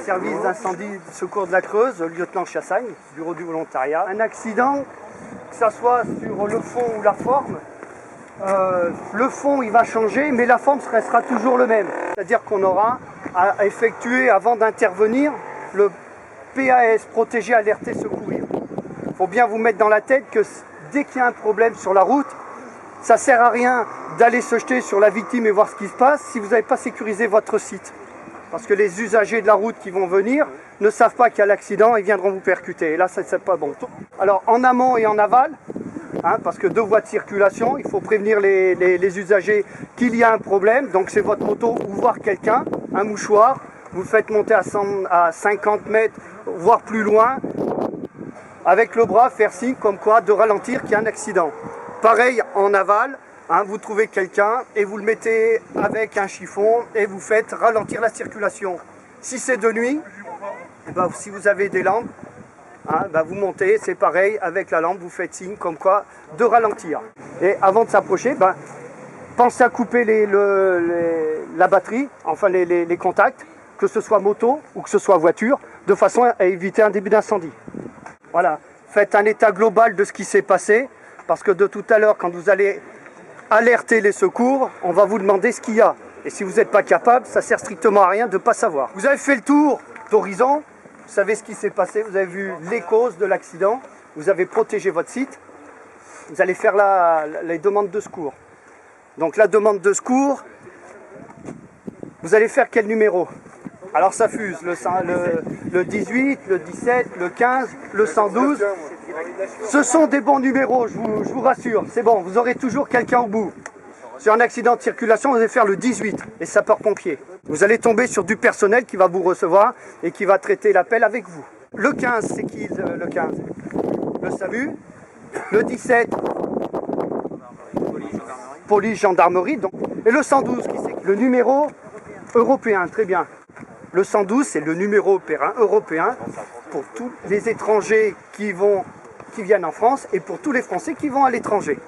service d'incendie secours de la Creuse, lieutenant Chassagne, bureau du volontariat. Un accident, que ça soit sur le fond ou la forme, le fond il va changer, mais la forme restera toujours le même. C'est-à-dire qu'on aura à effectuer, avant d'intervenir, le PAS, protéger, alerter, secourir. Il faut bien vous mettre dans la tête que dès qu'il y a un problème sur la route, ça ne sert à rien d'aller se jeter sur la victime et voir ce qui se passe si vous n'avez pas sécurisé votre site. Parce que les usagers de la route qui vont venir ne savent pas qu'il y a l'accident et viendront vous percuter. Et là, ça n'est pas bon. Alors, en amont et en aval, parce que deux voies de circulation, il faut prévenir les usagers qu'il y a un problème. Donc, c'est votre moto ou voir quelqu'un, un mouchoir. Vous le faites monter à 50 mètres, voire plus loin. Avec le bras, faire signe comme quoi de ralentir qu'il y a un accident. Pareil en aval, vous trouvez quelqu'un et vous le mettez avec un chiffon et vous faites ralentir la circulation. Si c'est de nuit, si vous avez des lampes, vous montez, c'est pareil, avec la lampe, vous faites signe comme quoi de ralentir. Et avant de s'approcher, pensez à couper la batterie, enfin les contacts, que ce soit moto ou que ce soit voiture, de façon à éviter un début d'incendie. Voilà, faites un état global de ce qui s'est passé, parce que de tout à l'heure, quand vous allez alerter les secours, on va vous demander ce qu'il y a. Et si vous n'êtes pas capable, ça ne sert strictement à rien de ne pas savoir. Vous avez fait le tour d'horizon, vous savez ce qui s'est passé, vous avez vu les causes de l'accident, vous avez protégé votre site, vous allez faire les demandes de secours. Donc la demande de secours, vous allez faire quel numéro? Alors ça fuse, le 18, le 17, le 15, le 112. Ce sont des bons numéros, je vous rassure. C'est bon, vous aurez toujours quelqu'un au bout. Sur un accident de circulation, vous allez faire le 18, les sapeurs-pompiers. Vous allez tomber sur du personnel qui va vous recevoir et qui va traiter l'appel avec vous. Le 15, c'est qui le 15? Le SAMU. Le 17, police, gendarmerie. Donc. Et le 112, qui c'est? Le numéro européen, très bien. Le 112, c'est le numéro européen pour tous les étrangers qui viennent en France et pour tous les Français qui vont à l'étranger.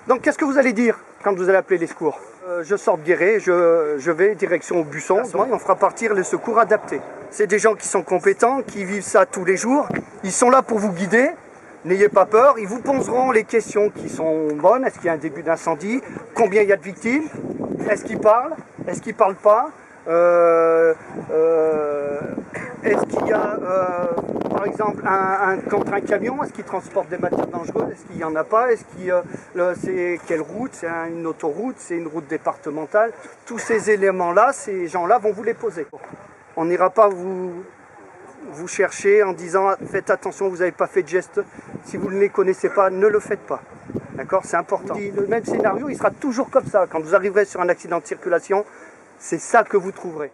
Donc, qu'est-ce que vous allez dire quand vous allez appeler les secours? Je sors de Guéret, je vais direction au Busson, et on fera partir les secours adaptés. C'est des gens qui sont compétents, qui vivent ça tous les jours. Ils sont là pour vous guider. N'ayez pas peur, ils vous poseront les questions qui sont bonnes. Est-ce qu'il y a un début d'incendie? Combien il y a de victimes? Est-ce qu'ils parlent? Est-ce qu'ils ne parlent pas? Est-ce qu'il y a, par exemple, contre un camion? Est-ce qu'il transporte des matières dangereuses? Est-ce qu'il n'y en a pas? Est-ce qu'il c'est quelle route? C'est une autoroute? C'est une route départementale? Tous ces éléments-là, ces gens-là vont vous les poser. On n'ira pas vous chercher en disant faites attention, vous n'avez pas fait de geste. Si vous ne les connaissez pas, ne le faites pas. D'accord? C'est important. Le même scénario, il sera toujours comme ça. Quand vous arriverez sur un accident de circulation, c'est ça que vous trouverez.